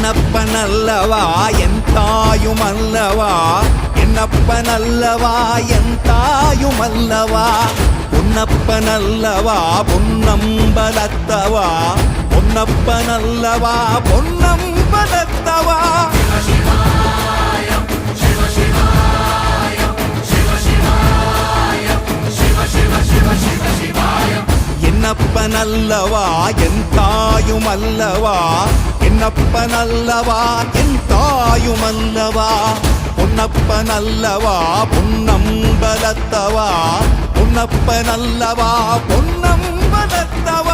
என்னப்பனல்லவா என் தாயுமல்லவா, என்னப்பனல்லவா என் தாயுமல்லவா, பொன்னப்பனல்லவா பொன்னம்பலத்தவா, பொன்னப்பனல்லவா பொன்னம்பலத்தவா. என்னப்பனல்லவா என் தாயுமல்லவா, என்னப்பனல்லவா என் தாயுமல்லவா, பொன்னப்பனல்லவா பொன்னம்பலத்தவா, பொன்னப்பனல்லவா பொன்னம்பலத்தவா.